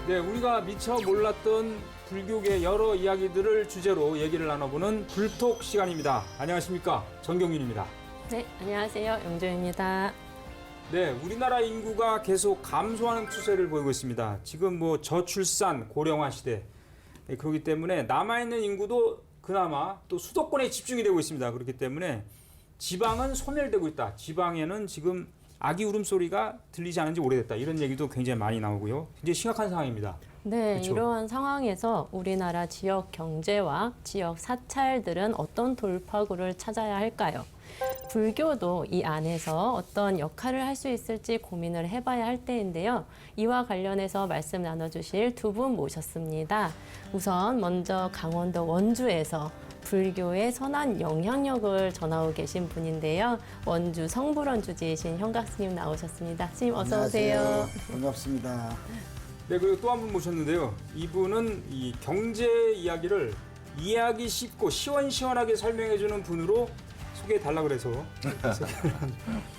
네, 우리가 미처 몰랐던 불교계 여러 이야기들을 주제로 얘기를 나눠보는 불톡 시간입니다. 안녕하십니까? 정경윤입니다. 네, 안녕하세요. 영조입니다. 네, 우리나라 인구가 계속 감소하는 추세를 보이고 있습니다. 지금 뭐 저출산, 고령화 시대. 네, 그렇기 때문에 남아있는 인구도 그나마 또 수도권에 집중이 되고 있습니다. 그렇기 때문에 지방은 소멸되고 있다. 지방에는 지금 아기 울음소리가 들리지 않은 지 오래됐다. 이런 얘기도 굉장히 많이 나오고요. 굉장히 심각한 상황입니다. 네, 그쵸? 이러한 상황에서 우리나라 지역 경제와 지역 사찰들은 어떤 돌파구를 찾아야 할까요? 불교도 이 안에서 어떤 역할을 할 수 있을지 고민을 해봐야 할 때인데요. 이와 관련해서 말씀 나눠주실 두 분 모셨습니다. 우선 먼저 강원도 원주에서 불교의 선한 영향력을 전하고 계신 분인데요. 원주 성불원주지이신 현각 스님 나오셨습니다. 스님 어서 오세요. 안녕하세요. 반갑습니다. 네, 그리고 또 한 분 모셨는데요. 이분은 이 경제 이야기를 이해하기 쉽고 시원시원하게 설명해주는 분으로 소개해달라고 그래서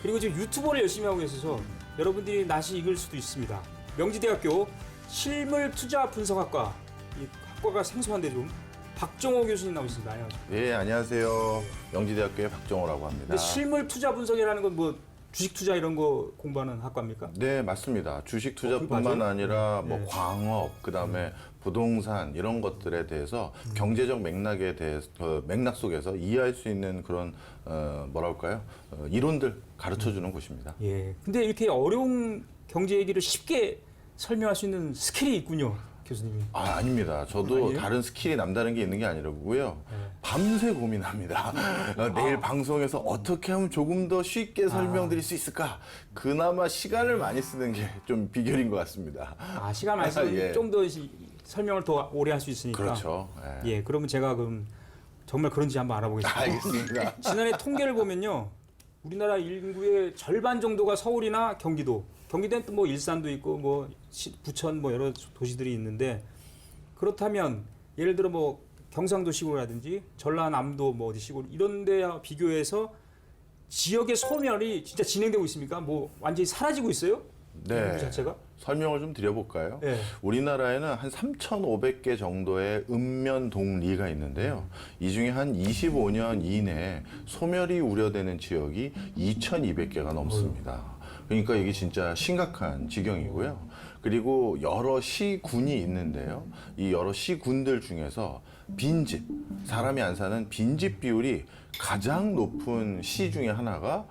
그리고 지금 유튜버를 열심히 하고 계셔서 여러분들이 낯이 익을 수도 있습니다. 명지대학교 실물투자분석학과, 이 학과가 생소한데 좀 박정호 교수님 나오셨습니다. 안녕하세요. 예, 안녕하세요. 영지대학교의 박정호라고 합니다. 근데 실물투자분석이라는 건 뭐 주식 투자 이런 거 공부하는 학과입니까? 네, 맞습니다. 주식 투자뿐만 맞아요? 아니라 뭐 네. 광업, 그다음에 부동산 이런 것들에 대해서 경제적 맥락에 대해서 맥락 속에서 이해할 수 있는 그런 뭐랄까요? 이론들 가르쳐 주는 곳입니다. 예. 근데 이렇게 어려운 경제 얘기를 쉽게 설명할 수 있는 스킬이 있군요, 교수님이. 아, 아닙니다. 저도 아니에요? 다른 스킬이 남다른 게 있는 게 아니라고요. 네. 밤새 고민합니다. 내일 방송에서 어떻게 하면 조금 더 쉽게 설명드릴 수 있을까? 그나마 시간을 많이 쓰는 게 좀 비결인 것 같습니다. 아, 시간 많이 쓰면 예. 좀 더 설명을 더 오래 할 수 있으니까. 그렇죠. 예. 예, 그러면 제가 그럼 정말 그런지 한번 알아보겠습니다. 알겠습니다. 지난해 통계를 보면요, 우리나라 인구의 절반 정도가 서울이나 경기도. 경기도는 또 뭐 일산도 있고 뭐 부천 뭐 여러 도시들이 있는데, 그렇다면 예를 들어 뭐 경상도 시골이라든지 전라남도 뭐 어디 시골 이런 데와 비교해서 지역의 소멸이 진짜 진행되고 있습니까? 뭐 완전히 사라지고 있어요? 네. 인구 자체가? 설명을 좀 드려볼까요? 네. 우리나라에는 한 3,500개 정도의 읍면동리가 있는데요. 이 중에 한 25년 이내에 소멸이 우려되는 지역이 2,200개가 넘습니다. 그러니까 이게 진짜 심각한 지경이고요. 그리고 여러 시군이 있는데요. 이 여러 시군들 중에서 빈집, 사람이 안 사는 빈집 비율이 가장 높은 시 중에 하나가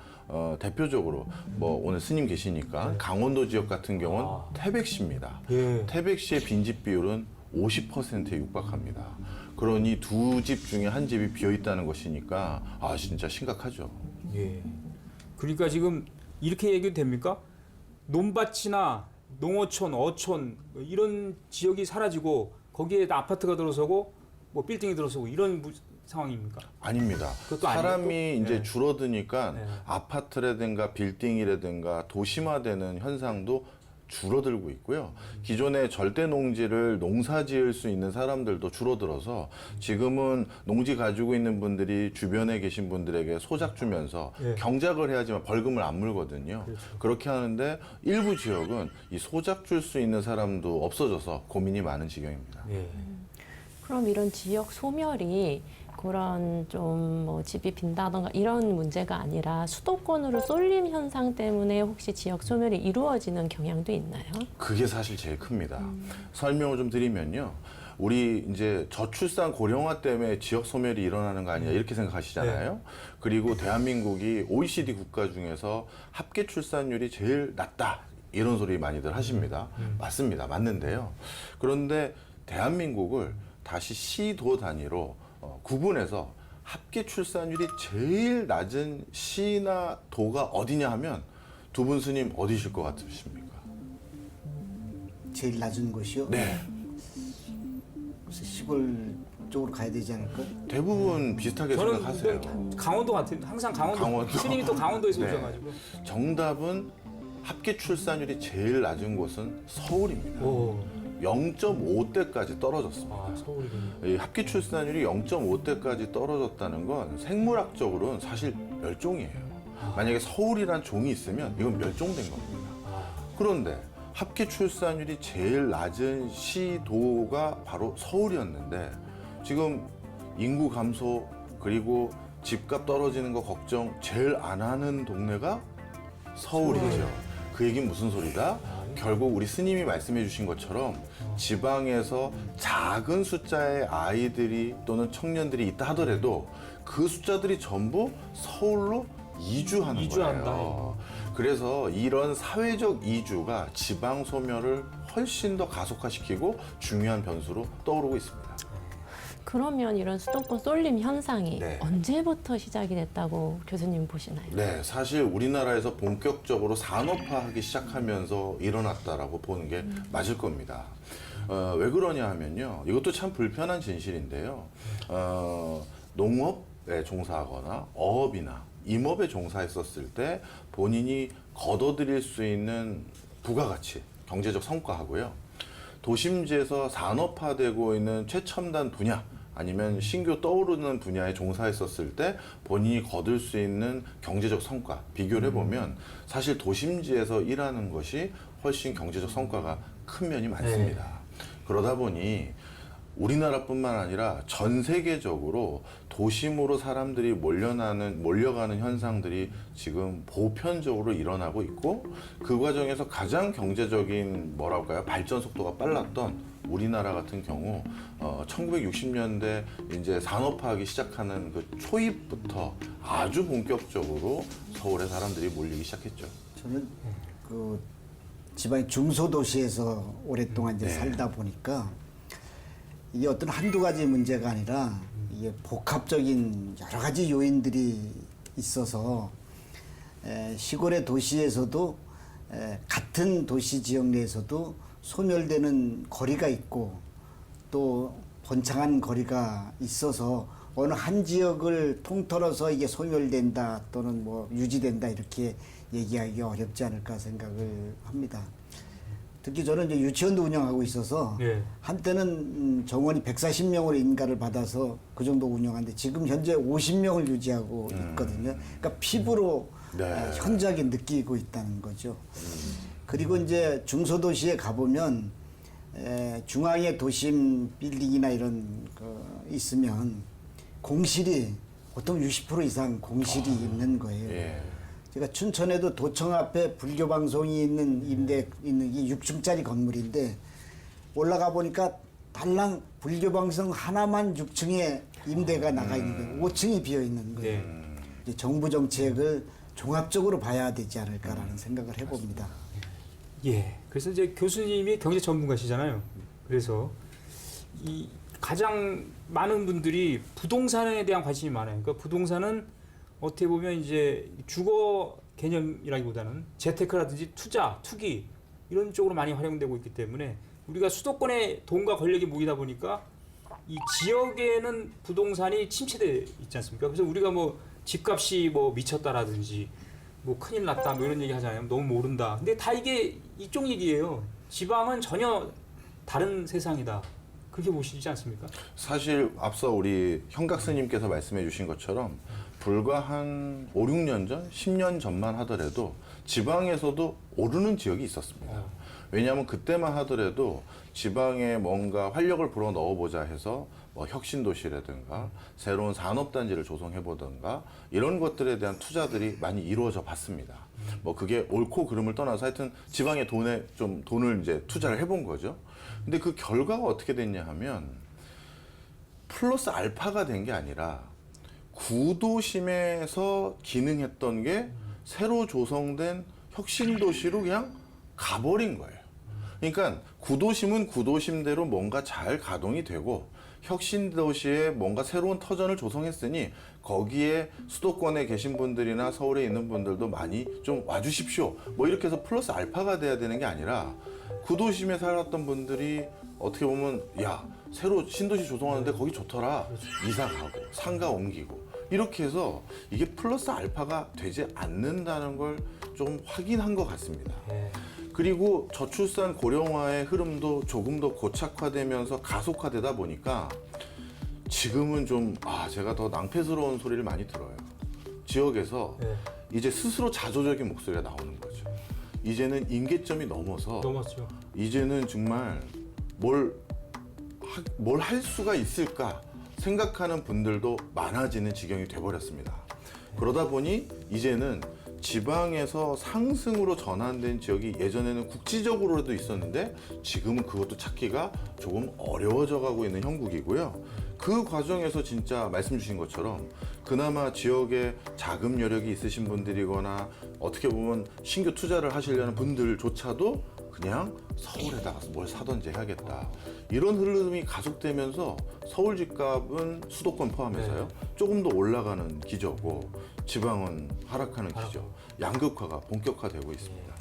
대표적으로 뭐 오늘 스님 계시니까 강원도 지역 같은 경우는 태백시입니다. 예. 태백시의 빈집 비율은 50%에 육박합니다. 그러니 두 집 중에 한 집이 비어 있다는 것이니까 아 진짜 심각하죠. 예. 그러니까 지금 이렇게 얘기도 됩니까? 논밭이나 농어촌, 어촌 뭐 이런 지역이 사라지고 거기에 아파트가 들어서고 뭐 빌딩이 들어서고 이런 상황입니까? 아닙니다. 그것도 아니고 사람이 또? 이제 네. 줄어드니까 네. 아파트라든가 빌딩이라든가 도심화되는 현상도 줄어들고 있고요. 기존에 절대 농지를 농사 지을 수 있는 사람들도 줄어들어서 지금은 농지 가지고 있는 분들이 주변에 계신 분들에게 소작 주면서 예. 경작을 해야지만 벌금을 안 물거든요. 그렇죠. 그렇게 하는데 일부 지역은 이 소작 줄 수 있는 사람도 없어져서 고민이 많은 지경입니다. 예. 그럼 이런 지역 소멸이 그런 좀 뭐 집이 빈다던가 이런 문제가 아니라 수도권으로 쏠림 현상 때문에 혹시 지역 소멸이 이루어지는 경향도 있나요? 그게 사실 제일 큽니다. 설명을 좀 드리면요. 우리 이제 저출산 고령화 때문에 지역 소멸이 일어나는 거 아니냐 이렇게 생각하시잖아요. 그리고 대한민국이 OECD 국가 중에서 합계 출산율이 제일 낮다. 이런 소리 많이들 하십니다. 맞습니다. 맞는데요. 그런데 대한민국을 다시 시도 단위로 구분해서 합계 출산율이 제일 낮은 시나 도가 어디냐 하면 두 분 스님 어디실 것 같으십니까? 제일 낮은 곳이요? 네. 그래서 시골 쪽으로 가야 되지 않을까? 대부분 비슷하게 저는 생각하세요. 강원도 같은 항상 강원도. 강원도. 스님이 또 강원도에서 네. 오셔가지고. 정답은 합계 출산율이 제일 낮은 곳은 서울입니다. 오. 0.5대까지 떨어졌습니다. 아, 서울이군요. 이 합계 출산율이 0.5대까지 떨어졌다는 건 생물학적으로는 사실 멸종이에요. 만약에 서울이란 종이 있으면 이건 멸종된 겁니다. 그런데 합계 출산율이 제일 낮은 시도가 바로 서울이었는데 지금 인구 감소 그리고 집값 떨어지는 거 걱정 제일 안 하는 동네가 서울이죠. 그 얘기는 무슨 소리다? 결국 우리 스님이 말씀해 주신 것처럼 지방에서 작은 숫자의 아이들이 또는 청년들이 있다 하더라도 그 숫자들이 전부 서울로 이주하는 이주한다. 거예요. 그래서 이런 사회적 이주가 지방 소멸을 훨씬 더 가속화시키고 중요한 변수로 떠오르고 있습니다. 그러면 이런 수도권 쏠림 현상이 네. 언제부터 시작이 됐다고 교수님 보시나요? 네, 사실 우리나라에서 본격적으로 산업화하기 시작하면서 일어났다라고 보는 게 맞을 겁니다. 왜 그러냐 하면요. 이것도 참 불편한 진실인데요. 농업에 종사하거나 어업이나 임업에 종사했었을 때 본인이 거둬들일 수 있는 부가가치, 경제적 성과하고요. 도심지에서 산업화되고 있는 최첨단 분야 아니면 신규 떠오르는 분야에 종사했었을 때 본인이 거둘 수 있는 경제적 성과 비교를 해보면 사실 도심지에서 일하는 것이 훨씬 경제적 성과가 큰 면이 많습니다. 그러다 보니 우리나라뿐만 아니라 전 세계적으로 도심으로 사람들이 몰려가는 현상들이 지금 보편적으로 일어나고 있고 그 과정에서 가장 경제적인 발전 속도가 빨랐던 우리나라 같은 경우 1960년대 이제 산업화하기 시작하는 그 초입부터 아주 본격적으로 서울에 사람들이 몰리기 시작했죠. 저는 그 지방의 중소도시에서 오랫동안 이제 네. 살다 보니까 이게 어떤 한두 가지 문제가 아니라 이게 복합적인 여러 가지 요인들이 있어서 시골의 도시에서도 같은 도시 지역 내에서도 소멸되는 거리가 있고 또 번창한 거리가 있어서 어느 한 지역을 통틀어서 이게 소멸된다 또는 뭐 유지된다 이렇게 얘기하기 어렵지 않을까 생각을 합니다. 특히 저는 이제 유치원도 운영하고 있어서 네. 한때는 정원이 140명으로 인가를 받아서 그 정도 운영하는데 지금 현재 50명을 유지하고 있거든요. 그러니까 피부로 네. 현저하게 느끼고 있다는 거죠. 그리고 이제 중소도시에 가보면 중앙에 도심 빌딩이나 이런 거 있으면 공실이 보통 60% 이상 공실이 있는 거예요. 예. 제가 춘천에도 도청 앞에 불교 방송이 있는 있는 이 6층짜리 건물인데 올라가 보니까 달랑 불교 방송 하나만 6층에 임대가 나가 있는 거예요. 5층이 비어 있는 거예요. 네. 이제 정부 정책을 종합적으로 봐야 되지 않을까라는 생각을 해봅니다. 예. 그래서 이제 교수님이 경제 전문가시잖아요. 그래서 이 가장 많은 분들이 부동산에 대한 관심이 많아요. 그러니까 부동산은 어떻게 보면 이제 주거 개념이라기보다는 재테크라든지 투자, 투기 이런 쪽으로 많이 활용되고 있기 때문에 우리가 수도권에 돈과 권력이 모이다 보니까 이 지역에는 부동산이 침체돼 있지 않습니까? 그래서 우리가 뭐 집값이 뭐 미쳤다라든지 뭐 큰일 났다 뭐 이런 얘기 하잖아요. 너무 모른다. 근데 다 이게 이쪽 얘기예요. 지방은 전혀 다른 세상이다. 그렇게 보시지 않습니까? 사실 앞서 우리 형각 스님께서 말씀해 주신 것처럼 불과 한 5, 6년 전, 10년 전만 하더라도 지방에서도 오르는 지역이 있었습니다. 왜냐하면 그때만 하더라도 지방에 뭔가 활력을 불어 넣어보자 해서 뭐 혁신도시라든가 새로운 산업단지를 조성해보든가 이런 것들에 대한 투자들이 많이 이루어져 봤습니다. 뭐 그게 옳고 그름을 떠나서 하여튼 지방의 돈을 이제 투자를 해본 거죠. 근데 그 결과가 어떻게 됐냐 하면 플러스 알파가 된 게 아니라 구도심에서 기능했던 게 새로 조성된 혁신도시로 그냥 가버린 거예요. 그러니까 구도심은 구도심대로 뭔가 잘 가동이 되고 혁신도시에 뭔가 새로운 터전을 조성했으니 거기에 수도권에 계신 분들이나 서울에 있는 분들도 많이 좀 와주십시오. 뭐 이렇게 해서 플러스 알파가 돼야 되는 게 아니라 구도심에 살았던 분들이 어떻게 보면 야 새로 신도시 조성하는데 거기 좋더라. 이사 가고 상가 옮기고 이렇게 해서 이게 플러스 알파가 되지 않는다는 걸 좀 확인한 것 같습니다. 그리고 저출산 고령화의 흐름도 조금 더 고착화되면서 가속화되다 보니까 지금은 좀 제가 더 낭패스러운 소리를 많이 들어요. 지역에서 이제 스스로 자조적인 목소리가 나오는 거죠. 이제는 임계점이 넘어서 넘었죠. 이제는 정말 뭘 할 수가 있을까 생각하는 분들도 많아지는 지경이 돼버렸습니다. 그러다 보니 이제는 지방에서 상승으로 전환된 지역이 예전에는 국지적으로도 있었는데 지금은 그것도 찾기가 조금 어려워져 가고 있는 형국이고요. 그 과정에서 진짜 말씀 주신 것처럼 그나마 지역에 자금 여력이 있으신 분들이거나 어떻게 보면 신규 투자를 하시려는 분들조차도 그냥 서울에다가 뭘 사든지 해야겠다. 이런 흐름이 가속되면서 서울 집값은 수도권 포함해서요. 조금 더 올라가는 기조고 지방은 하락하는 기조. 양극화가 본격화되고 있습니다.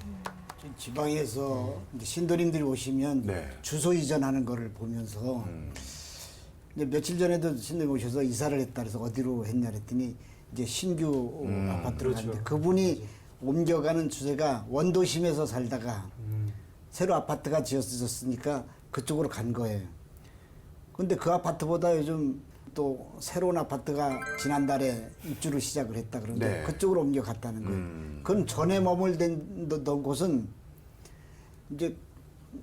지방에서 이제 신도림들이 오시면 네. 주소 이전하는 거를 보면서 이제 며칠 전에도 신도림 오셔서 이사를 했다 그래서 어디로 했냐 그랬더니 이제 신규 아파트를 그렇죠. 갔는데 그분이 옮겨가는 추세가 원도심에서 살다가 새로 아파트가 지어졌으니까 그쪽으로 간 거예요. 근데 그 아파트보다 요즘 또 새로운 아파트가 지난달에 입주를 시작을 했다 그러는데 네. 그쪽으로 옮겨갔다는 거예요. 그럼 전에 머물던 곳은 이제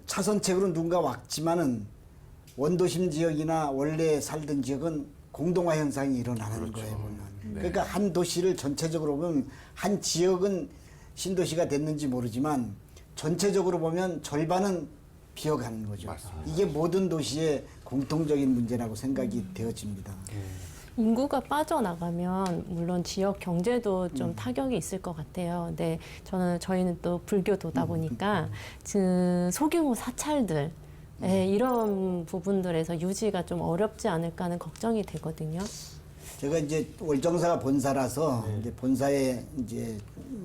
차선책으로 누군가 왔지만은 원도심 지역이나 원래 살던 지역은 공동화 현상이 일어나는 거예요 보면. 네. 그러니까 한 도시를 전체적으로 보면 한 지역은 신도시가 됐는지 모르지만 전체적으로 보면 절반은 비어가는 거죠. 맞습니다. 이게 모든 도시의 공통적인 문제라고 생각이 되어집니다. 인구가 빠져나가면 물론 지역 경제도 좀 타격이 있을 것 같아요. 근데 저희는 또 불교도다 보니까 그 소규모 사찰들 이런 부분들에서 유지가 좀 어렵지 않을까 하는 걱정이 되거든요. 제가 이제 월정사가 본사라서 이제 본사에 이제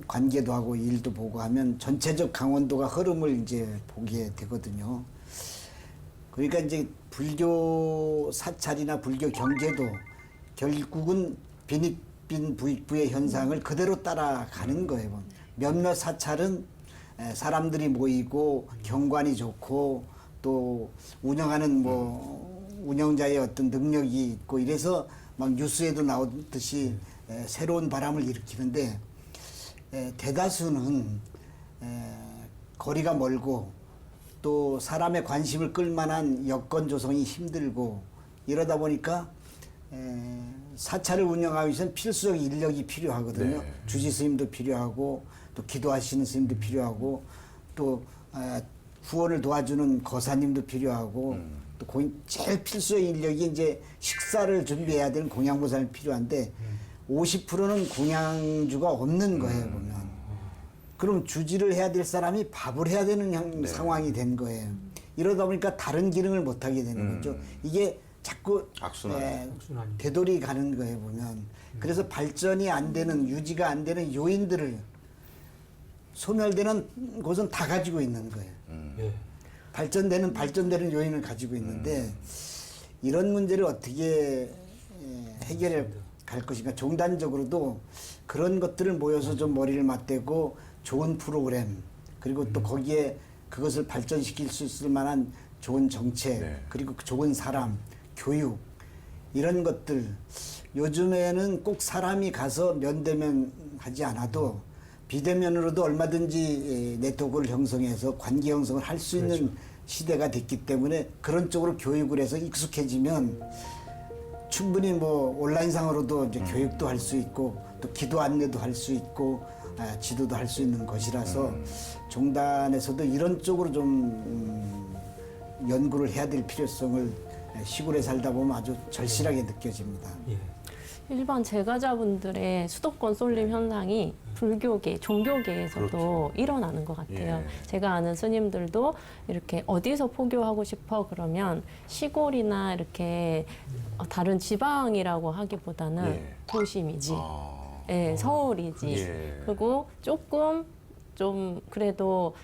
관계도 하고 일도 보고 하면 전체적 강원도가 흐름을 이제 보게 되거든요. 그러니까 이제 불교 사찰이나 불교 경제도 결국은 빈익빈 부익부의 현상을 그대로 따라가는 거예요. 몇몇 사찰은 사람들이 모이고 경관이 좋고 또 운영하는 뭐 운영자의 어떤 능력이 있고 이래서 막 뉴스에도 나오듯이 새로운 바람을 일으키는데 대다수는 거리가 멀고 또 사람의 관심을 끌만한 여건 조성이 힘들고 이러다 보니까 사찰을 운영하기 위해서는 필수적 인력이 필요하거든요. 네. 주지 스님도 필요하고 또 기도하시는 스님도 필요하고 또 후원을 도와주는 거사님도 필요하고 또 제일 필수적 인력이 이제 식사를 준비해야 되는 공양보살이 필요한데 50%는 공양주가 없는 거예요 보면. 그럼 주지를 해야 될 사람이 밥을 해야 되는 상황이 된 거예요. 이러다 보니까 다른 기능을 못 하게 되는 거죠. 이게 자꾸 악순환. 되돌이 가는 거예요 보면. 그래서 발전이 안 되는 유지가 안 되는 요인들을 소멸되는 곳은 다 가지고 있는 거예요. 예. 발전되는 요인을 가지고 있는데 이런 문제를 어떻게 해결해 갈 것인가. 종단적으로도 그런 것들을 모여서 좀 머리를 맞대고 좋은 프로그램 그리고 또 거기에 그것을 발전시킬 수 있을 만한 좋은 정책 네. 그리고 좋은 사람, 교육 이런 것들 요즘에는 꼭 사람이 가서 면대면 하지 않아도 비대면으로도 얼마든지 네트워크를 형성해서 관계 형성을 할 수 있는 시대가 됐기 때문에 그런 쪽으로 교육을 해서 익숙해지면 충분히 뭐 온라인상으로도 이제 교육도 할 수 있고 또 기도 안내도 할 수 있고 지도도 할 수 있는 것이라서 종단에서도 이런 쪽으로 좀 연구를 해야 될 필요성을 시골에 살다 보면 아주 절실하게 느껴집니다. 예. 일반 제가자분들의 수도권 쏠림 현상이 불교계, 종교계에서도 그렇죠. 일어나는 것 같아요. 예. 제가 아는 스님들도 이렇게 어디서 포교하고 싶어 그러면 시골이나 이렇게 다른 지방이라고 하기보다는 예. 도심이지, 아. 예, 서울이지. 예. 그리고 조금 좀 그래도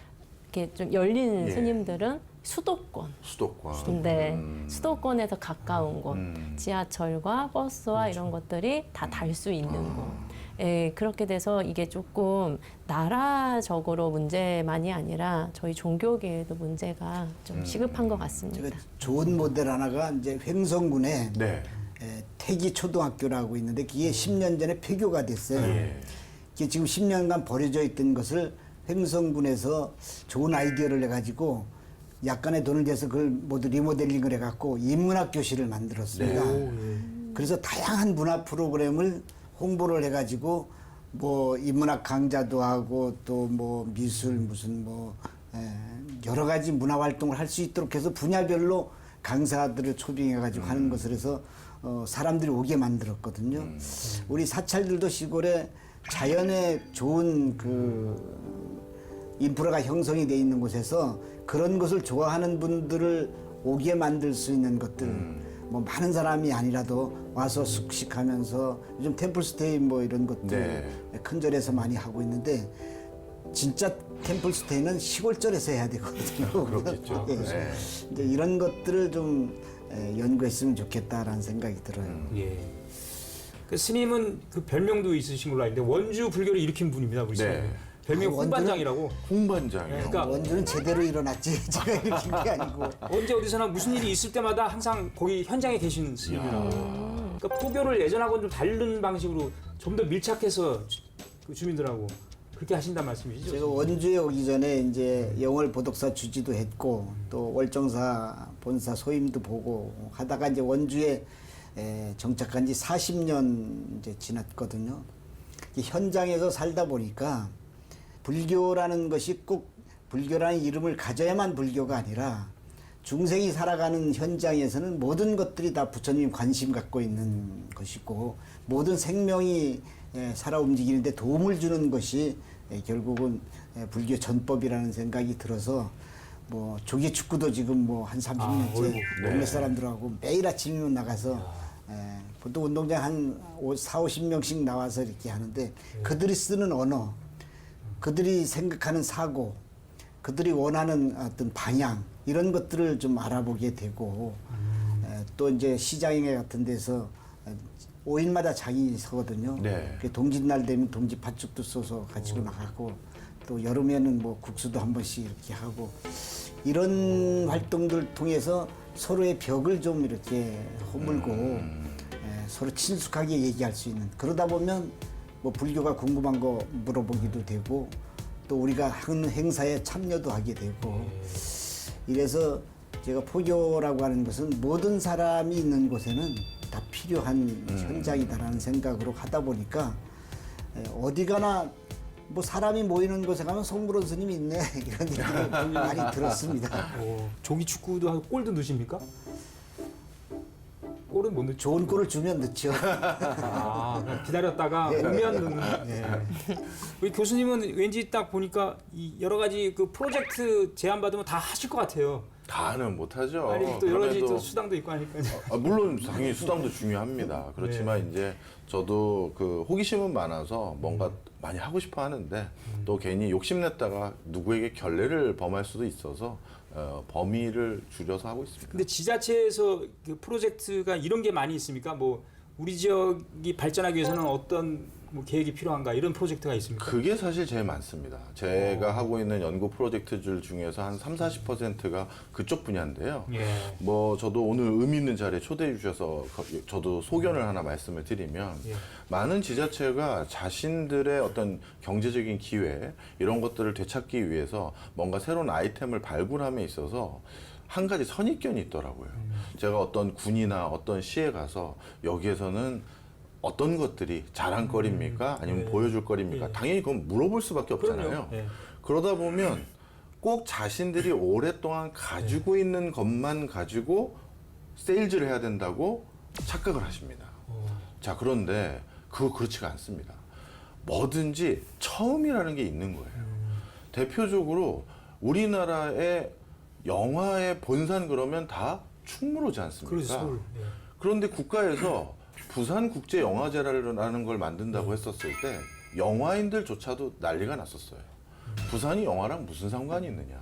이렇게 좀 열린 예. 스님들은 수도권. 수도권. 네, 수도권에서 가까운 곳, 지하철과 버스와 이런 것들이 다 달 수 있는 곳. 예, 그렇게 돼서 이게 조금 나라적으로 문제만이 아니라 저희 종교계에도 문제가 좀 시급한 것 같습니다. 제가 좋은 모델 하나가 이제 횡성군에 네. 태기 초등학교라고 있는데 그게 10년 전에 폐교가 됐어요. 예. 이게 지금 10년간 버려져 있던 것을 횡성군에서 좋은 아이디어를 해가지고 약간의 돈을 내서 그걸 모두 리모델링을 해갖고 인문학 교실을 만들었습니다. 그래서 다양한 문화 프로그램을 홍보를 해가지고 뭐 인문학 강좌도 하고 또 뭐 미술 무슨 뭐 여러 가지 문화 활동을 할 수 있도록 해서 분야별로 강사들을 초빙해가지고 하는 것을 해서 사람들이 오게 만들었거든요. 우리 사찰들도 시골에 자연에 좋은 그 인프라가 형성이 돼 있는 곳에서 그런 것을 좋아하는 분들을 오게 만들 수 있는 것들 뭐 많은 사람이 아니라도 와서 숙식하면서 요즘 템플스테이 뭐 이런 것들 큰 절에서 많이 하고 있는데 진짜 템플스테이는 시골절에서 해야 되거든요. 그렇겠죠. 예. 네. 이제 이런 것들을 좀 연구했으면 좋겠다라는 생각이 들어요. 예. 그 스님은 그 별명도 있으신 걸로 아는데 원주 불교를 일으킨 분입니다, 우리 스님. 네. 별명 아니, 홍반장이라고. 홍반장이요. 그러니까 원주는 제대로 일어났지 제가 일으킨 게 아니고. 언제 어디서나 무슨 일이 있을 때마다 항상 거기 현장에 계시는 스님이라고. 그러니까 포교를 예전하고는 좀 다른 방식으로 좀 더 밀착해서 그 주민들하고 그렇게 하신다는 말씀이시죠? 제가 원주에 오기 전에 이제 영월 보덕사 주지도 했고 또 월정사 본사 소임도 보고 하다가 이제 원주에 정착한 지 40년 이제 지났거든요. 현장에서 살다 보니까 불교라는 것이 꼭 불교라는 이름을 가져야만 불교가 아니라 중생이 살아가는 현장에서는 모든 것들이 다 부처님 관심 갖고 있는 것이고 모든 생명이 살아 움직이는데 도움을 주는 것이 결국은 불교 전법이라는 생각이 들어서 뭐 조기 축구도 지금 뭐 한 30년째 동네 사람들하고 매일 아침이면 나가서 보통 운동장 한 40-50명씩 나와서 이렇게 하는데 그들이 쓰는 언어, 그들이 생각하는 사고, 그들이 원하는 어떤 방향 이런 것들을 좀 알아보게 되고 또 이제 시장회 같은 데서 5일마다 장이 서거든요. 네. 그 동짓날 되면 동짓 팥죽도 쏘서 가지고 나가고 또 여름에는 뭐 국수도 한 번씩 이렇게 하고 이런 활동들을 통해서 서로의 벽을 좀 이렇게 허물고 서로 친숙하게 얘기할 수 있는 그러다 보면 뭐 불교가 궁금한 거 물어보기도 되고 또 우리가 하는 행사에 참여도 하게 되고 이래서 제가 포교라고 하는 것은 모든 사람이 있는 곳에는 다 필요한 현장이다라는 생각으로 하다 보니까 어디 가나 뭐 사람이 모이는 곳에 가면 송구론 스님이 있네 이런 얘기를 많이 들었습니다. 조기 축구도 하고 골도 넣으십니까? 골은 못 넣죠. 좋은 꼴을 주면 넣죠. 그냥 기다렸다가 오면 넣는. 우리 교수님은 왠지 딱 보니까 이 여러 가지 그 프로젝트 제안 받으면 다 하실 것 같아요. 다는 못하죠. 아니 또 여러 가지 그럼에도 또 수당도 있고 하니까요. 물론 당연히 수당도 중요합니다. 그렇지만 이제 저도 그 호기심은 많아서 뭔가 많이 하고 싶어 하는데 또 괜히 욕심냈다가 누구에게 결례를 범할 수도 있어서 범위를 줄여서 하고 있습니다. 근데 지자체에서 그 프로젝트가 이런 게 많이 있습니까? 뭐 우리 지역이 발전하기 위해서는 어떤 뭐 계획이 필요한가 이런 프로젝트가 있습니까? 그게 사실 제일 많습니다. 제가 하고 있는 연구 프로젝트들 중에서 한 30-40%가 그쪽 분야인데요. 예. 뭐 저도 오늘 의미 있는 자리에 초대해 주셔서 저도 소견을 하나 말씀을 드리면 많은 지자체가 자신들의 어떤 경제적인 기회 이런 것들을 되찾기 위해서 뭔가 새로운 아이템을 발굴함에 있어서 한 가지 선입견이 있더라고요. 제가 어떤 군이나 어떤 시에 가서 여기에서는 어떤 것들이 자랑거리입니까? 아니면 보여줄 거리입니까? 당연히 그건 물어볼 수밖에 없잖아요. 그럼요. 그러다 보면 꼭 자신들이 오랫동안 가지고 있는 것만 가지고 세일즈를 해야 된다고 착각을 하십니다. 자, 그런데 그거 그렇지가 않습니다. 뭐든지 처음이라는 게 있는 거예요. 대표적으로 우리나라의 영화의 본산 그러면 다 충무로지 않습니까? 그렇죠. 서울. 그런데 국가에서 부산국제영화제라는 걸 만든다고 했었을 때 영화인들조차도 난리가 났었어요. 부산이 영화랑 무슨 상관이 있느냐.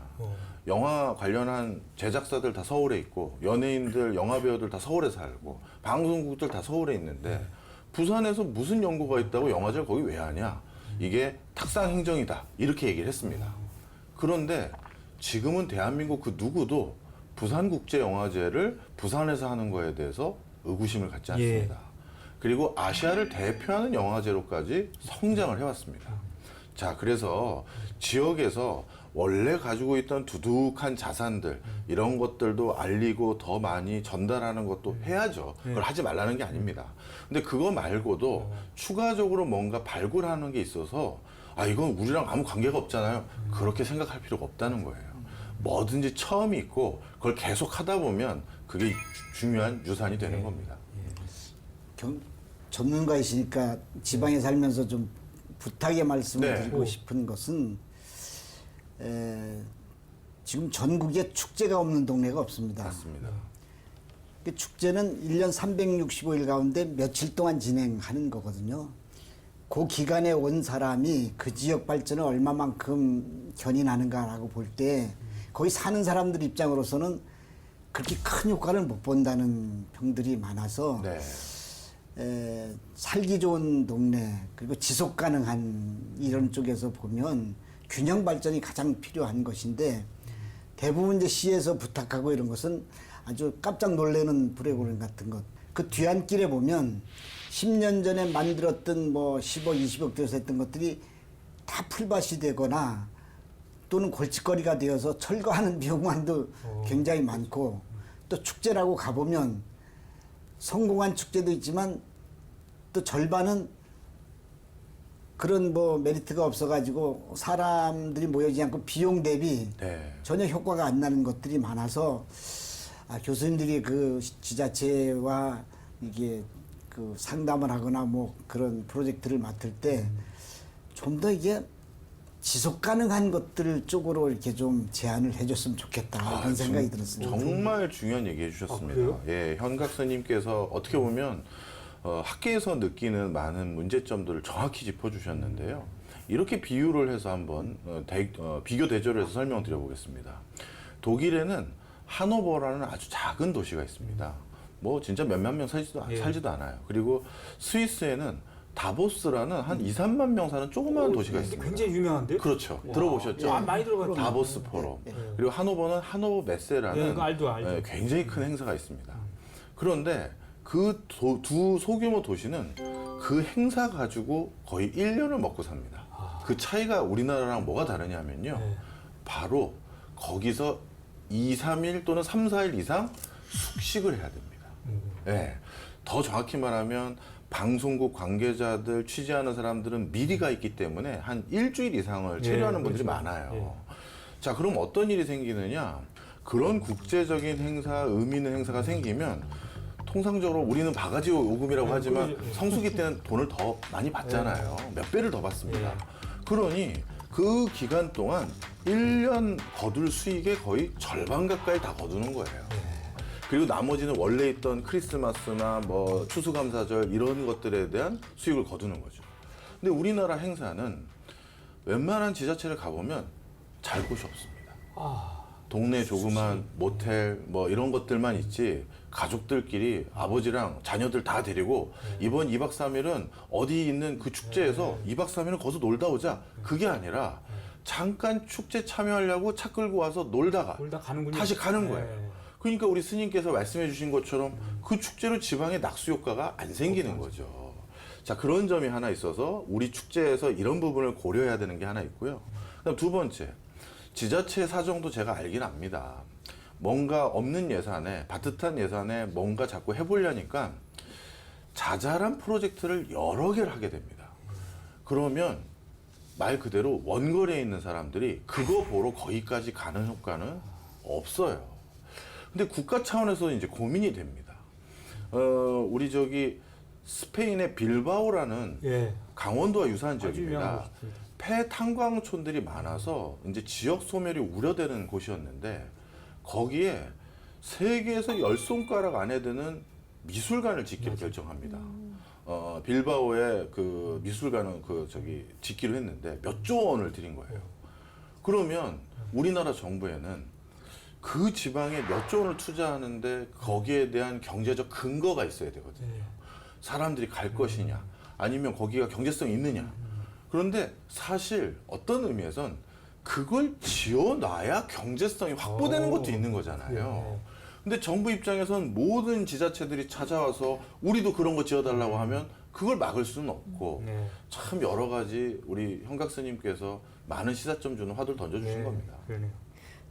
영화 관련한 제작사들 다 서울에 있고 연예인들, 영화배우들 다 서울에 살고 방송국들 다 서울에 있는데 부산에서 무슨 연구가 있다고 영화제를 거기 왜 하냐. 이게 탁상행정이다. 이렇게 얘기를 했습니다. 그런데 지금은 대한민국 그 누구도 부산국제영화제를 부산에서 하는 거에 대해서 의구심을 갖지 않습니다. 그리고 아시아를 대표하는 영화제로까지 성장을 해왔습니다. 자, 그래서 지역에서 원래 가지고 있던 두둑한 자산들 이런 것들도 알리고 더 많이 전달하는 것도 해야죠. 그걸 하지 말라는 게 아닙니다. 근데 그거 말고도 추가적으로 뭔가 발굴하는 게 있어서 아, 이건 우리랑 아무 관계가 없잖아요. 그렇게 생각할 필요가 없다는 거예요. 뭐든지 처음이 있고 그걸 계속 하다 보면 그게 중요한 유산이 되는 겁니다. 전문가이시니까 지방에 살면서 좀 부탁의 말씀을 네. 드리고 싶은 것은 지금 전국에 축제가 없는 동네가 없습니다. 맞습니다. 그 축제는 1년 365일 가운데 며칠 동안 진행하는 거거든요. 그 기간에 온 사람이 그 지역 발전을 얼마만큼 견인하는가라고 볼 때 거기 사는 사람들 입장으로서는 그렇게 큰 효과를 못 본다는 평들이 많아서 네. 살기 좋은 동네 그리고 지속 가능한 이런 쪽에서 보면 균형 발전이 가장 필요한 것인데 대부분 이제 시에서 부탁하고 이런 것은 아주 깜짝 놀라는 프로그램 같은 것. 그 뒤안길에 보면 10년 전에 만들었던 뭐 10억, 20억 들여서 했던 것들이 다 풀밭이 되거나 또는 골칫거리가 되어서 철거하는 비용만도 굉장히 많고 또 축제라고 가보면 성공한 축제도 있지만 또 절반은 그런 뭐 메리트가 없어가지고 사람들이 모여지지 않고 비용 대비 네. 전혀 효과가 안 나는 것들이 많아서 교수님들이 그 지자체와 이게 그 상담을 하거나 뭐 그런 프로젝트를 맡을 때 좀 더 이게 지속 가능한 것들 쪽으로 이렇게 좀 제안을 해줬으면 좋겠다 이런 생각이 들었습니다. 정말 중요한 얘기 해주셨습니다. 그래요? 예, 현각 스님께서 어떻게 보면 학계에서 느끼는 많은 문제점들을 정확히 짚어주셨는데요. 이렇게 비유를 해서 한번 비교 대조를 해서 설명드려보겠습니다. 독일에는 하노버라는 아주 작은 도시가 있습니다. 뭐 진짜 몇만 명 살지도 않아요. 그리고 스위스에는 다보스라는 한 2, 3만 명 사는 조그마한 도시가 있습니다. 굉장히 유명한데요? 그렇죠. 들어보셨죠? 많이 들어봤죠. 다보스 포럼. 그리고 하노버는 하노버 메세라는 그거 알죠. 굉장히 큰 행사가 있습니다. 그런데 그 두 소규모 도시는 그 행사 가지고 거의 1년을 먹고 삽니다. 그 차이가 우리나라랑 뭐가 다르냐면요. 바로 거기서 2, 3일 또는 3, 4일 이상 숙식을 해야 됩니다. 네. 더 정확히 말하면 방송국 관계자들 취재하는 사람들은 미리가 있기 때문에 한 일주일 이상을 체류하는 분들이 그렇죠. 많아요. 자, 그럼 어떤 일이 생기느냐? 그런 국제적인 행사, 의미 있는 행사가 생기면 통상적으로 우리는 바가지 요금이라고 하지만 성수기 때는 돈을 더 많이 받잖아요. 몇 배를 더 받습니다. 그러니 그 기간 동안 1년 거둘 수익의 거의 절반 가까이 다 거두는 거예요. 그리고 나머지는 원래 있던 크리스마스나 뭐 추수감사절 이런 것들에 대한 수익을 거두는 거죠. 근데 우리나라 행사는 웬만한 지자체를 가보면 잘 곳이 없습니다. 동네 조그만 모텔 뭐 이런 것들만 있지 가족들끼리 아버지랑 자녀들 다 데리고 이번 2박 3일은 어디 있는 그 축제에서 2박 3일은 거기서 놀다 오자. 그게 아니라 잠깐 축제 참여하려고 차 끌고 와서 놀다가 가는군요. 다시 가는 거예요. 그러니까 우리 스님께서 말씀해 주신 것처럼 그 축제로 지방의 낙수 효과가 안 생기는 거죠. 자, 그런 점이 하나 있어서 우리 축제에서 이런 부분을 고려해야 되는 게 하나 있고요. 그다음 두 번째, 지자체 사정도 제가 알긴 압니다. 뭔가 없는 예산에, 바듯한 예산에 뭔가 자꾸 해보려니까 자잘한 프로젝트를 여러 개를 하게 됩니다. 그러면 말 그대로 원거리에 있는 사람들이 그거 보러 거기까지 가는 효과는 없어요. 근데 국가 차원에서 이제 고민이 됩니다. 우리 저기 스페인의 빌바오라는 강원도와 유사한 지역입니다. 폐탄광촌들이 많아서 이제 지역 소멸이 우려되는 곳이었는데 거기에 세계에서 10손가락 안에 드는 미술관을 짓기로 결정합니다. 빌바오에 그 미술관을 짓기로 했는데 몇 조 원을 들인 거예요. 그러면 우리나라 정부에는 그 지방에 몇 조 원을 투자하는데 거기에 대한 경제적 근거가 있어야 되거든요. 사람들이 갈 것이냐, 아니면 거기가 경제성이 있느냐. 그런데 사실 어떤 의미에선 그걸 지어놔야 경제성이 확보되는 것도 있는 거잖아요. 근데 정부 입장에선 모든 지자체들이 찾아와서 우리도 그런 거 지어달라고 하면 그걸 막을 수는 없고 네. 참 여러 가지 우리 현각스님께서 많은 시사점 주는 화두를 던져주신 네, 겁니다. 그러네요.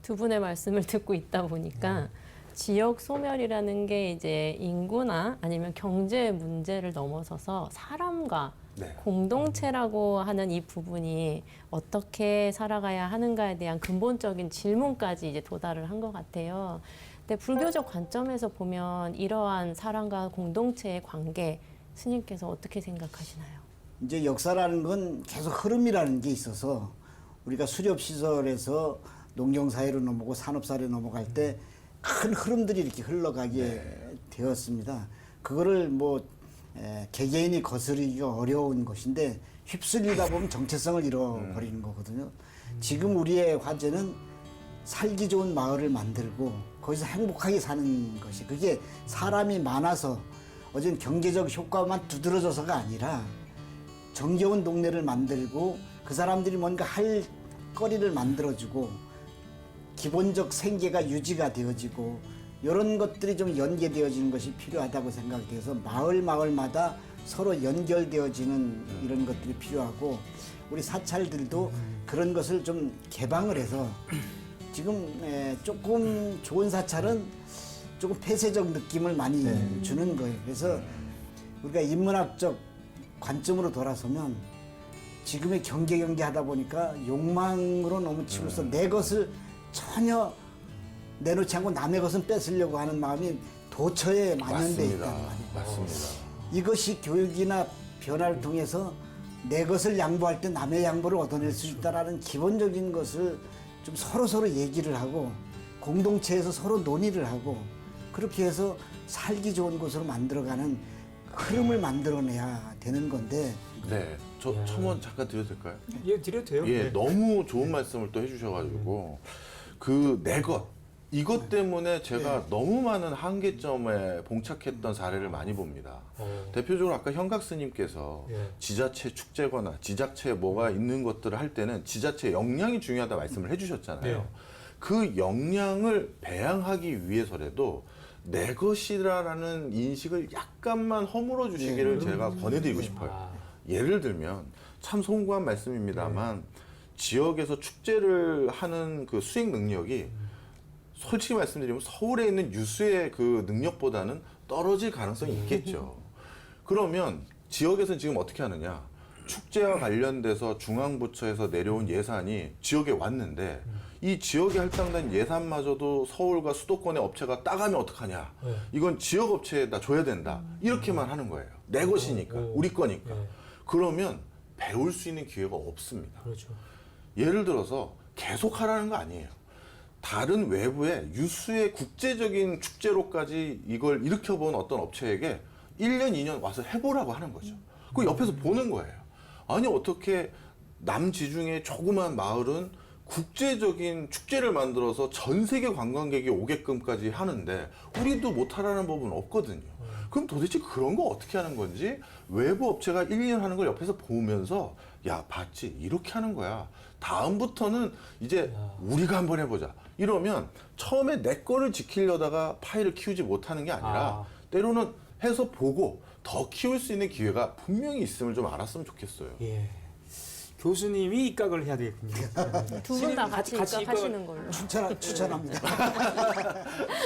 두 분의 말씀을 듣고 있다 보니까 지역 소멸이라는 게 이제 인구나 아니면 경제 문제를 넘어서서 사람과 네. 공동체라고 하는 이 부분이 어떻게 살아가야 하는가에 대한 근본적인 질문까지 이제 도달을 한 것 같아요. 근데 불교적 관점에서 보면 이러한 사람과 공동체의 관계 스님께서 어떻게 생각하시나요? 이제 역사라는 건 계속 흐름이라는 게 있어서 우리가 수렵시설에서 농경사회로 넘어오고 산업사회로 넘어갈 때 큰 흐름들이 이렇게 흘러가게 되었습니다. 그거를 뭐 개개인이 거스르기가 어려운 것인데 휩쓸리다 보면 정체성을 잃어버리는 거거든요. 지금 우리의 화제는 살기 좋은 마을을 만들고 거기서 행복하게 사는 것이, 그게 사람이 많아서 어떤 경제적 효과만 두드러져서가 아니라 정겨운 동네를 만들고 그 사람들이 뭔가 할 거리를 만들어주고 기본적 생계가 유지가 되어지고 이런 것들이 좀 연계되어지는 것이 필요하다고 생각돼서 마을마다 서로 연결되어지는 이런 것들이 필요하고, 우리 사찰들도 그런 것을 좀 개방을 해서 지금 조금 좋은 사찰은 조금 폐쇄적 느낌을 많이 주는 거예요. 그래서 우리가 인문학적 관점으로 돌아서면 지금의 경계 하다 보니까 욕망으로 너무 치고서 내 것을 전혀 내놓지 않고 남의 것은 뺏으려고 하는 마음이 도처에 만연돼 있단 말이에요. 맞습니다. 이것이 교육이나 변화를 통해서 내 것을 양보할 때 남의 양보를 얻어낼 수 있다라는 기본적인 것을 좀 서로 얘기를 하고 공동체에서 서로 논의를 하고 그렇게 해서 살기 좋은 곳으로 만들어가는 흐름을 만들어내야 되는 건데. 네, 저 첨언 잠깐 드려도 될까요? 예, 드려도 돼요. 예, 네. 너무 좋은 말씀을 또 해주셔가지고 그 내 것 이것 때문에 제가 너무 많은 한계점에 봉착했던 사례를 많이 봅니다. 대표적으로 아까 현각 스님께서 예. 지자체 축제거나 지자체에 뭐가 있는 것들을 할 때는 지자체 역량이 중요하다 말씀을 해주셨잖아요. 네. 그 역량을 배양하기 위해서라도 내 것이라는 인식을 약간만 허물어 주시기를 제가 권해드리고 싶어요. 아. 예를 들면 참 송구한 말씀입니다만 지역에서 축제를 하는 그 수행 능력이 솔직히 말씀드리면 서울에 있는 유수의 그 능력보다는 떨어질 가능성이 있겠죠. 그러면 지역에서는 지금 어떻게 하느냐? 축제와 관련돼서 중앙부처에서 내려온 예산이 지역에 왔는데 이 지역에 할당된 예산마저도 서울과 수도권의 업체가 따가면 어떡하냐? 이건 지역 업체에다 줘야 된다. 이렇게만 하는 거예요. 내 것이니까, 우리 거니까. 그러면 배울 수 있는 기회가 없습니다. 그렇죠. 예를 들어서 계속 하라는 거 아니에요. 다른 외부의 유수의 국제적인 축제로까지 이걸 일으켜본 어떤 업체에게 1년, 2년 와서 해보라고 하는 거죠. 그 옆에서 보는 거예요. 아니 어떻게 남지중의 조그만 마을은 국제적인 축제를 만들어서 전 세계 관광객이 오게끔까지 하는데 우리도 못하라는 법은 없거든요. 그럼 도대체 그런 거 어떻게 하는 건지 외부 업체가 1, 2년 하는 걸 옆에서 보면서 야 봤지 이렇게 하는 거야. 다음부터는 이제 우리가 한번 해보자. 이러면 처음에 내 거를 지키려다가 파일을 키우지 못하는 게 아니라 때로는 해서 보고 더 키울 수 있는 기회가 분명히 있음을 좀 알았으면 좋겠어요. 예. 교수님이 입각을 해야 되겠군요. 두 분 다 같이 같이 입각하시는 걸로. 추천합니다.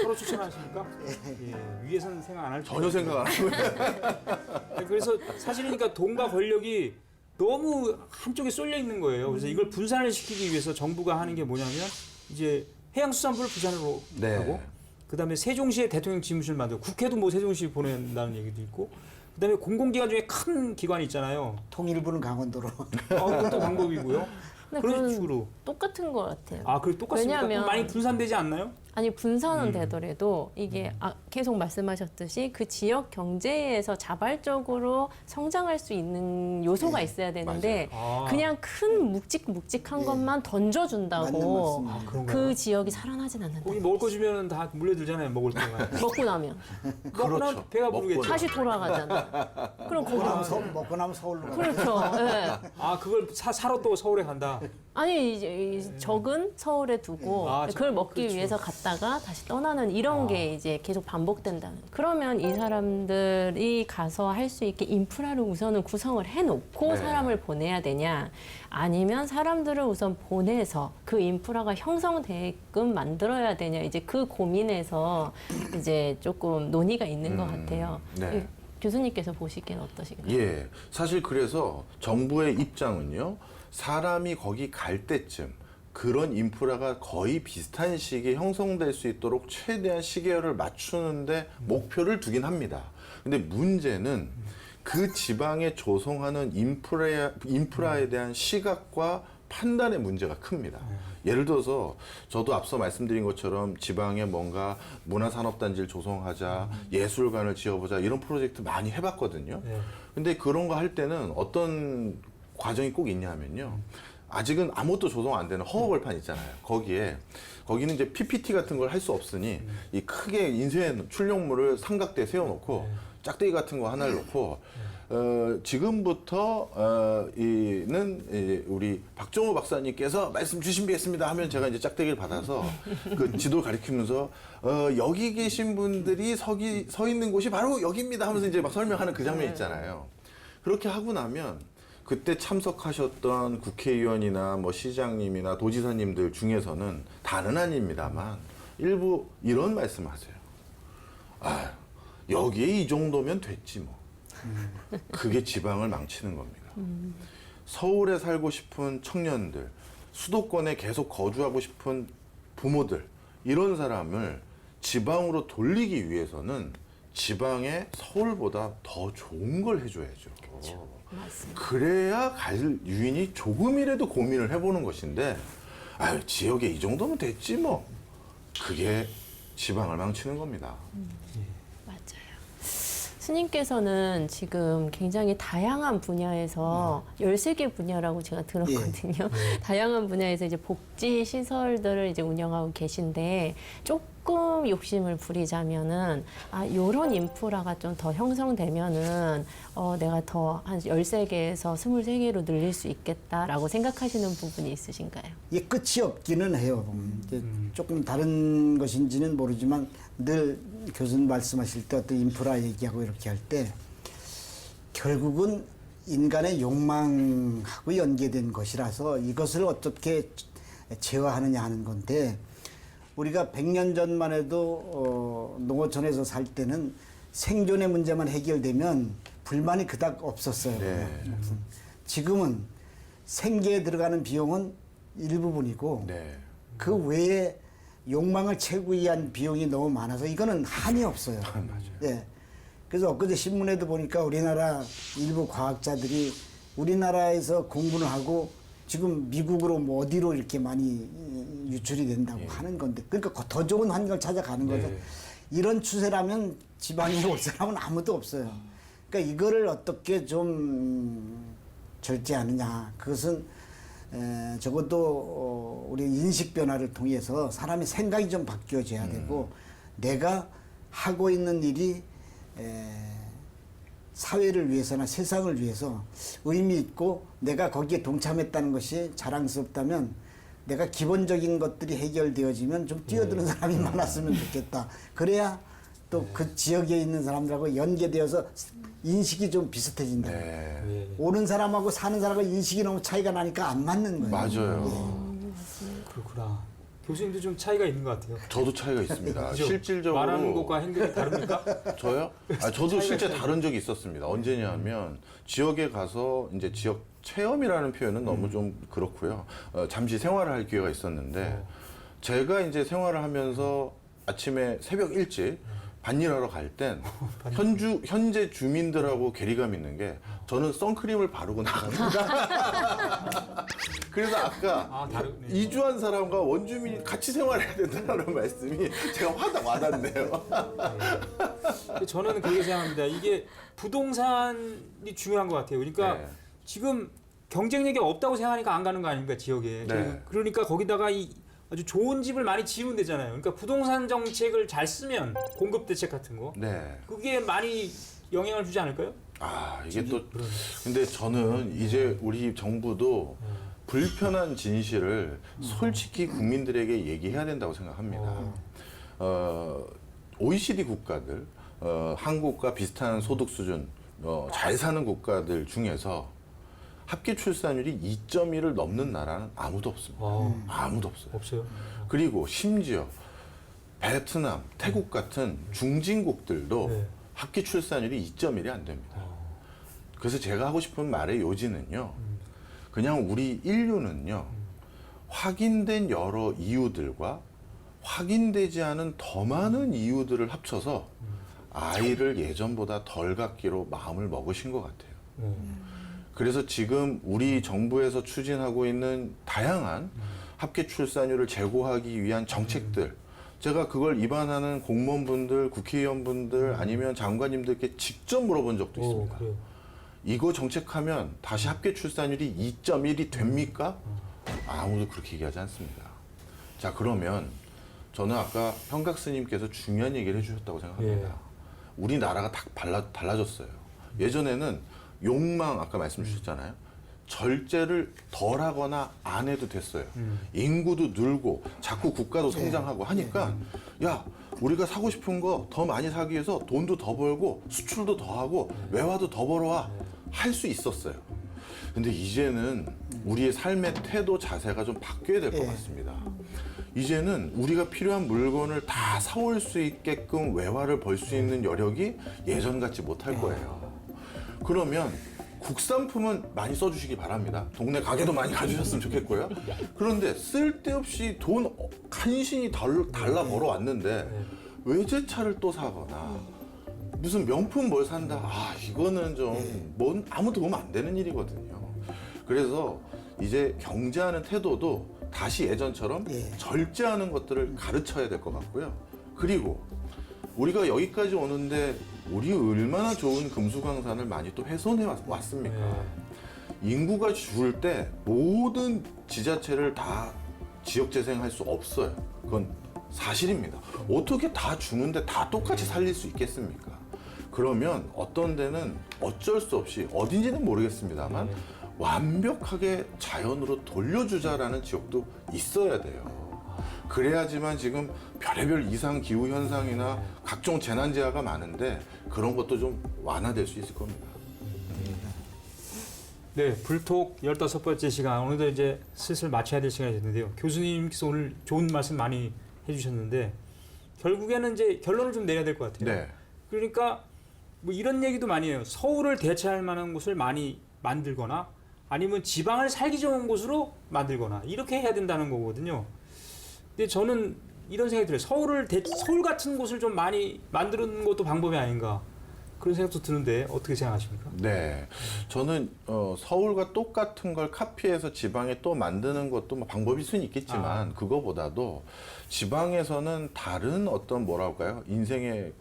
서로 추천하십니까? 예. 위에서는 생각 안 할 전혀 생각 안 하고 그래서 사실이니까 돈과 권력이 너무 한쪽에 쏠려 있는 거예요. 그래서 이걸 분산을 시키기 위해서 정부가 하는 게 뭐냐면 이제 해양수산부를 부산으로 네. 하고 그다음에 세종시에 대통령 집무실 만들고 국회도 뭐 세종시 보낸다는 얘기도 있고 그다음에 공공기관 중에 큰 기관이 있잖아요. 통일부는 강원도로. 그것도 방법이고요. 근데 그런 그건 식으로. 똑같은 것 같아요. 아, 그게 똑같습니까? 왜냐하면- 많이 분산되지 않나요? 아니 분산은 되더라도 이게 계속 말씀하셨듯이 그 지역 경제에서 자발적으로 성장할 수 있는 요소가 있어야 되는데 맞아요. 아. 그냥 큰 묵직한 것만 던져준다고 맞는 말씀입니다. 그런가요? 그 지역이 살아나진 않는다. 거기 먹을 거 주면 다 물려들잖아요. 먹을 거가. 먹고 나면 먹고 나면 배가 먹고 부르겠죠. 다시 돌아가잖아. 그럼 거기 먹고 나면 서울로 가. 그렇죠. 예. 아, 그걸 사러 또 서울에 간다. 아니 이제 이 적은 서울에 두고 아, 그걸 먹기 그렇죠. 위해서 갔다가 다시 떠나는 이런 게 이제 계속 반복된다는. 그러면 이 사람들이 가서 할 수 있게 인프라를 우선은 구성을 해놓고 네. 사람을 보내야 되냐, 아니면 사람들을 우선 보내서 그 인프라가 형성되게끔 만들어야 되냐, 이제 그 고민에서 이제 조금 논의가 있는 것 같아요. 네. 교수님께서 보시기엔 어떠신가요? 예, 사실 그래서 정부의 입장은요, 사람이 거기 갈 때쯤 그런 인프라가 거의 비슷한 시기에 형성될 수 있도록 최대한 시계열을 맞추는데 목표를 두긴 합니다. 근데 문제는 그 지방에 조성하는 인프라에 대한 시각과 판단의 문제가 큽니다. 예를 들어서 저도 앞서 말씀드린 것처럼 지방에 뭔가 문화산업단지를 조성하자, 예술관을 지어보자 이런 프로젝트 많이 해봤거든요. 네. 근데 그런 거 할 때는 어떤 과정이 꼭 있냐면요. 아직은 아무것도 조성 안 되는 허허벌판 있잖아요. 거기는 이제 PPT 같은 걸 할 수 없으니 이 크게 인쇄 출력물을 삼각대에 세워놓고 짝대기 같은 거 하나를 놓고 지금부터 이는 이제 우리 박정호 박사님께서 말씀 주신비했습니다 하면 제가 이제 짝대기를 받아서 그 지도를 가리키면서 여기 계신 분들이 서 있는 곳이 바로 여기입니다 하면서 이제 막 설명하는 그 장면 있잖아요. 그렇게 하고 나면 그때 참석하셨던 국회의원이나 뭐 시장님이나 도지사님들 중에서는 다는 아닙니다만 일부 이런 말씀하세요. 아, 여기에 이 정도면 됐지 뭐. 그게 지방을 망치는 겁니다. 서울에 살고 싶은 청년들, 수도권에 계속 거주하고 싶은 부모들, 이런 사람을 지방으로 돌리기 위해서는 지방에 서울보다 더 좋은 걸 해줘야죠. 맞습니다. 그래야 갈 유인이 조금이라도 고민을 해보는 것인데, 아유, 지역에 이 정도면 됐지 뭐. 그게 지방을 망치는 겁니다. 맞아요. 스님께서는 지금 굉장히 다양한 분야에서 13개 분야라고 제가 들었거든요. 다양한 분야에서 이제 복지 시설들을 이제 운영하고 계신데 조금 욕심을 부리자면은 요런 인프라가 좀 더 형성되면은 내가 더 한 13개에서 23개로 늘릴 수 있겠다라고 생각하시는 부분이 있으신가요? 이게 끝이 없기는 해요. 보면. 이제 조금 다른 것인지는 모르지만 늘 교수님 말씀하실 때 어떤 인프라 얘기하고 이렇게 할 때 결국은 인간의 욕망하고 연계된 것이라서 이것을 어떻게 제어하느냐 하는 건데, 우리가 100년 전만 해도 농어촌에서 살 때는 생존의 문제만 해결되면 불만이 그닥 없었어요. 네. 지금은 생계에 들어가는 비용은 일부분이고 네. 그 외에 욕망을 채우기 위한 비용이 너무 많아서 이거는 한이 없어요. 맞아요. 예. 그래서 엊그제 신문에도 보니까 우리나라 일부 과학자들이 우리나라에서 공부를 하고 지금 미국으로 뭐 어디로 이렇게 많이 유출이 된다고 하는 건데, 그러니까 더 좋은 환경을 찾아가는 거죠. 이런 추세라면 지방에 올 사람은 아무도 없어요. 그러니까 이거를 어떻게 좀 절제하느냐. 그것은 적어도 우리 인식 변화를 통해서 사람의 생각이 좀 바뀌어져야 되고, 내가 하고 있는 일이 사회를 위해서나 세상을 위해서 의미 있고 내가 거기에 동참했다는 것이 자랑스럽다면 내가 기본적인 것들이 해결되어지면 좀 뛰어드는 사람이 많았으면 좋겠다. 그래야 또 그 지역에 있는 사람들하고 연계되어서 인식이 좀 비슷해진다. 네. 오는 사람하고 사는 사람하고 인식이 너무 차이가 나니까 안 맞는 거예요. 맞아요. 그렇구나. 교수님도 좀 차이가 있는 것 같아요. 저도 차이가 있습니다. 그죠? 실질적으로 말하는 것과 행동이 다릅니까? 저요? 저도 실제 다른 적이 있었습니다. 언제냐면 지역에 가서 이제 지역 체험이라는 표현은 너무 좀 그렇고요. 잠시 생활을 할 기회가 있었는데 제가 이제 생활을 하면서 아침에 새벽 일찍 밭일하러 갈 땐 현재 주민들하고 괴리감 있는 게 저는 선크림을 바르고 나갑니다. 그래서 아까 다르네. 이주한 사람과 원주민이 같이 생활해야 된다는 말씀이 제가 확 와닿네요. 저는 그렇게 생각합니다. 이게 부동산이 중요한 것 같아요. 그러니까 네. 지금 경쟁력이 없다고 생각하니까 안 가는 거 아닙니까, 지역에. 네. 그러니까 거기다가 아주 좋은 집을 많이 지으면 되잖아요. 그러니까 부동산 정책을 잘 쓰면 공급 대책 같은 거. 네. 그게 많이 영향을 주지 않을까요? 이게 또 근데 저는 이제 우리 정부도 불편한 진실을 솔직히 국민들에게 얘기해야 된다고 생각합니다. OECD 국가들, 한국과 비슷한 소득 수준, 잘 사는 국가들 중에서 합계 출산율이 2.1을 넘는 나라는 아무도 없습니다. 아무도 없어요. 없어요. 그리고 심지어 베트남, 태국 같은 중진국들도 네. 합계 출산율이 2.1이 안 됩니다. 그래서 제가 하고 싶은 말의 요지는요. 그냥 우리 인류는요. 확인된 여러 이유들과 확인되지 않은 더 많은 이유들을 합쳐서 아이를 예전보다 덜 갖기로 마음을 먹으신 것 같아요. 그래서 지금 우리 정부에서 추진하고 있는 다양한 합계 출산율을 제고하기 위한 정책들, 제가 그걸 입안하는 공무원분들, 국회의원분들 아니면 장관님들께 직접 물어본 적도 있습니다. 그래요. 이거 정책하면 다시 합계 출산율이 2.1이 됩니까? 아무도 그렇게 얘기하지 않습니다. 자, 그러면 저는 아까 현각 스님께서 중요한 얘기를 해주셨다고 생각합니다. 예. 우리나라가 다 달라졌어요. 예전에는 욕망, 아까 말씀 주셨잖아요. 절제를 덜 하거나 안 해도 됐어요. 인구도 늘고 자꾸 국가도 성장하고 하니까 야, 우리가 사고 싶은 거 더 많이 사기 위해서 돈도 더 벌고 수출도 더 하고 외화도 더 벌어와 할 수 있었어요. 근데 이제는 우리의 삶의 태도 자세가 좀 바뀌어야 될 것 같습니다. 이제는 우리가 필요한 물건을 다 사올 수 있게끔 외화를 벌 수 있는 여력이 예전 같지 못할 거예요. 그러면 국산품은 많이 써주시기 바랍니다. 동네 가게도 많이 가주셨으면 좋겠고요. 그런데 쓸데없이 돈 간신히 달라 벌어왔는데 외제차를 또 사거나 무슨 명품 뭘 산다. 아, 이거는 좀 뭔 아무 도움 안 되는 일이거든요. 그래서 이제 경제하는 태도도 다시 예전처럼 절제하는 것들을 가르쳐야 될 것 같고요. 그리고 우리가 여기까지 오는데 우리 얼마나 좋은 금수강산을 많이 또 훼손해 왔습니까? 인구가 줄 때 모든 지자체를 다 지역재생할 수 없어요. 그건 사실입니다. 어떻게 다 주는데 다 똑같이 살릴 수 있겠습니까? 그러면 어떤 데는 어쩔 수 없이 어딘지는 모르겠습니다만 완벽하게 자연으로 돌려주자라는 지역도 있어야 돼요. 그래야지만 지금 별의별 이상 기후 현상이나 각종 재난재해가 많은데 그런 것도 좀 완화될 수 있을 겁니다. 네, 불톡 15번째 시간. 오늘도 이제 슬슬 마쳐야 될 시간이 됐는데요. 교수님께서 오늘 좋은 말씀 많이 해주셨는데 결국에는 이제 결론을 좀 내려야 될 것 같아요. 네. 그러니까 뭐 이런 얘기도 많이 해요. 서울을 대체할 만한 곳을 많이 만들거나 아니면 지방을 살기 좋은 곳으로 만들거나 이렇게 해야 된다는 거거든요. 근데 저는 이런 생각이 들어요. 서울 같은 곳을 좀 많이 만드는 것도 방법이 아닌가 그런 생각도 드는데 어떻게 생각하십니까? 네, 저는 서울과 똑같은 걸 카피해서 지방에 또 만드는 것도 뭐 방법일 수는 있겠지만 그거보다도 지방에서는 다른 어떤 뭐랄까요 인생의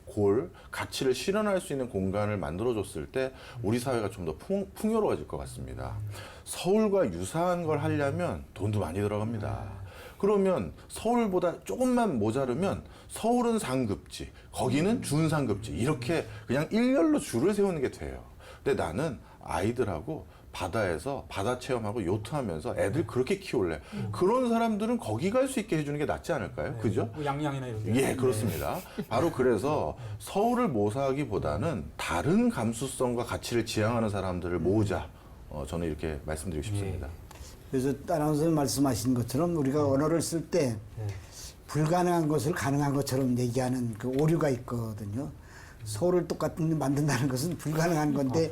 가치를 실현할 수 있는 공간을 만들어줬을 때 우리 사회가 좀 더 풍요로워질 것 같습니다. 서울과 유사한 걸 하려면 돈도 많이 들어갑니다. 그러면 서울보다 조금만 모자르면 서울은 상급지, 거기는 준상급지 이렇게 그냥 일렬로 줄을 세우는 게 돼요. 근데 나는 아이들하고 바다에서 바다 체험하고 요트하면서 애들 그렇게 키울래. 그런 사람들은 거기 갈 수 있게 해주는 게 낫지 않을까요? 그죠? 뭐 양양이나 이런 데. 예, 그렇습니다. 바로 그래서 서울을 모사하기보다는 다른 감수성과 가치를 지향하는 사람들을 모으자. 저는 이렇게 말씀드리고 싶습니다. 그래서 아나운서 말씀하신 것처럼 우리가 언어를 쓸 때 불가능한 것을 가능한 것처럼 얘기하는 그 오류가 있거든요. 서울을 똑같은 만든다는 것은 불가능한 건데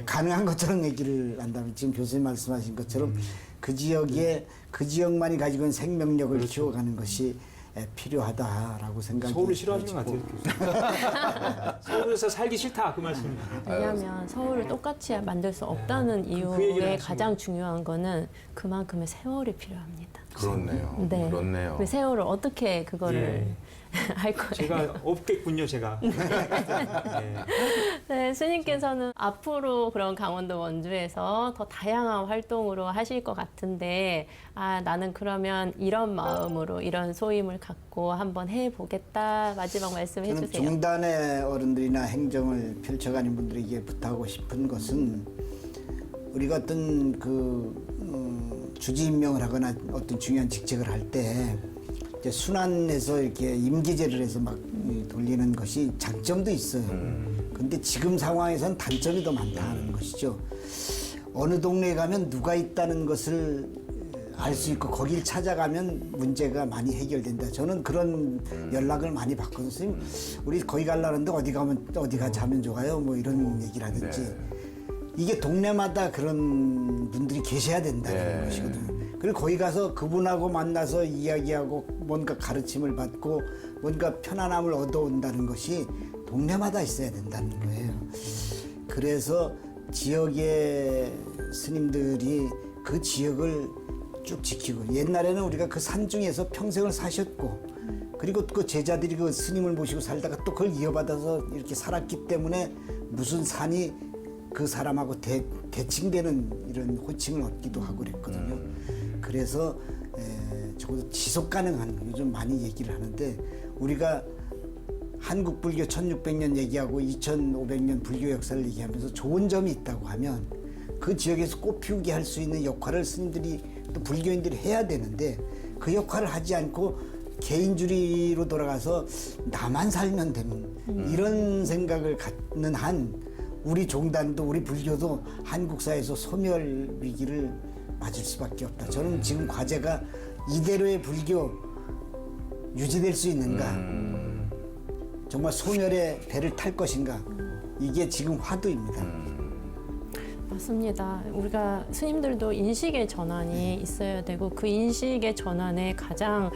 가능한 것처럼 얘기를 한다면 지금 교수님 말씀하신 것처럼 그 지역에 그 지역만이 가지고 있는 생명력을 키워가는 것이 필요하다라고 생각이 서울을 싫어하시는 것 같아요. 서울에서 살기 싫다 그 말씀입니다. 왜냐하면 서울을 똑같이 만들 수 없다는 얘기를 이유에 하시는 가장 중요한 거는 그만큼의 세월이 필요합니다. 그렇네요. 네. 그렇네요. 그 세월을 어떻게 그거를 할 거예요? 제가 없겠군요, 제가. 네, 스님께서는 앞으로 그런 강원도 원주에서 더 다양한 활동으로 하실 것 같은데, 아, 나는 그러면 이런 마음으로 이런 소임을 갖고 한번 해보겠다. 마지막 말씀 저는 해주세요. 중단의 어른들이나 행정을 펼쳐가는 분들에게 부탁하고 싶은 것은 우리가 어떤 주지 임명을 하거나 어떤 중요한 직책을 할 때 순환해서 이렇게 임기제를 해서 막 돌리는 것이 장점도 있어요. 근데 지금 상황에서는 단점이 더 많다는 것이죠. 어느 동네에 가면 누가 있다는 것을 알 수 있고 거길 찾아가면 문제가 많이 해결된다. 저는 그런 연락을 많이 받거든요. 선생님, 우리 거기 가려는데 어디가 자면 좋아요? 뭐 이런 얘기를 하든지. 이게 동네마다 그런 분들이 계셔야 된다는 것이거든요. 그리고 거기 가서 그분하고 만나서 이야기하고 뭔가 가르침을 받고 뭔가 편안함을 얻어온다는 것이 동네마다 있어야 된다는 거예요. 그래서 지역의 스님들이 그 지역을 쭉 지키고, 옛날에는 우리가 그 산중에서 평생을 사셨고, 그리고 그 제자들이 그 스님을 모시고 살다가 또 그걸 이어받아서 이렇게 살았기 때문에 무슨 산이 그 사람하고 대칭되는 이런 호칭을 얻기도 하고 그랬거든요. 그래서 적어도 지속 가능한, 요즘 많이 얘기를 하는데, 우리가 한국 불교 1600년 얘기하고 2500년 불교 역사를 얘기하면서 좋은 점이 있다고 하면 그 지역에서 꽃피우게 할 수 있는 역할을 스님들이 또 불교인들이 해야 되는데, 그 역할을 하지 않고 개인주의로 돌아가서 나만 살면 되는 이런 생각을 갖는 한 우리 종단도 우리 불교도 한국사에서 소멸 위기를 맞을 수밖에 없다. 저는 지금 과제가 이대로의 불교 유지될 수 있는가, 정말 소멸의 배를 탈 것인가, 이게 지금 화두입니다. 맞습니다. 우리가 스님들도 인식의 전환이 있어야 되고, 그 인식의 전환에 가장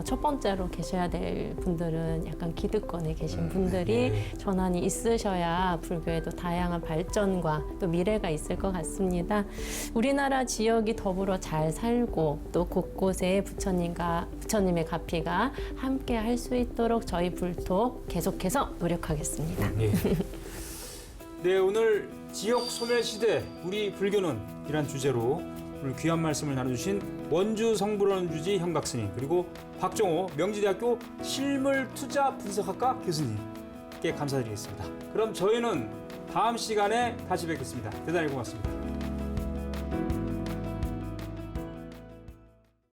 첫 번째로 계셔야 될 분들은 약간 기득권에 계신 분들이 전환이 있으셔야 불교에도 다양한 발전과 또 미래가 있을 것 같습니다. 우리나라 지역이 더불어 잘 살고 또 곳곳에 부처님의 가피가 함께 할 수 있도록 저희 불토 계속해서 노력하겠습니다. 네, 오늘 지역 소멸 시대 우리 불교는 이란 주제로 오늘 귀한 말씀을 나눠주신 원주 성불원 주지 현각스님, 그리고 박정호 명지대학교 실물투자 분석학과 교수님께 감사드리겠습니다. 그럼 저희는 다음 시간에 다시 뵙겠습니다. 대단히 고맙습니다.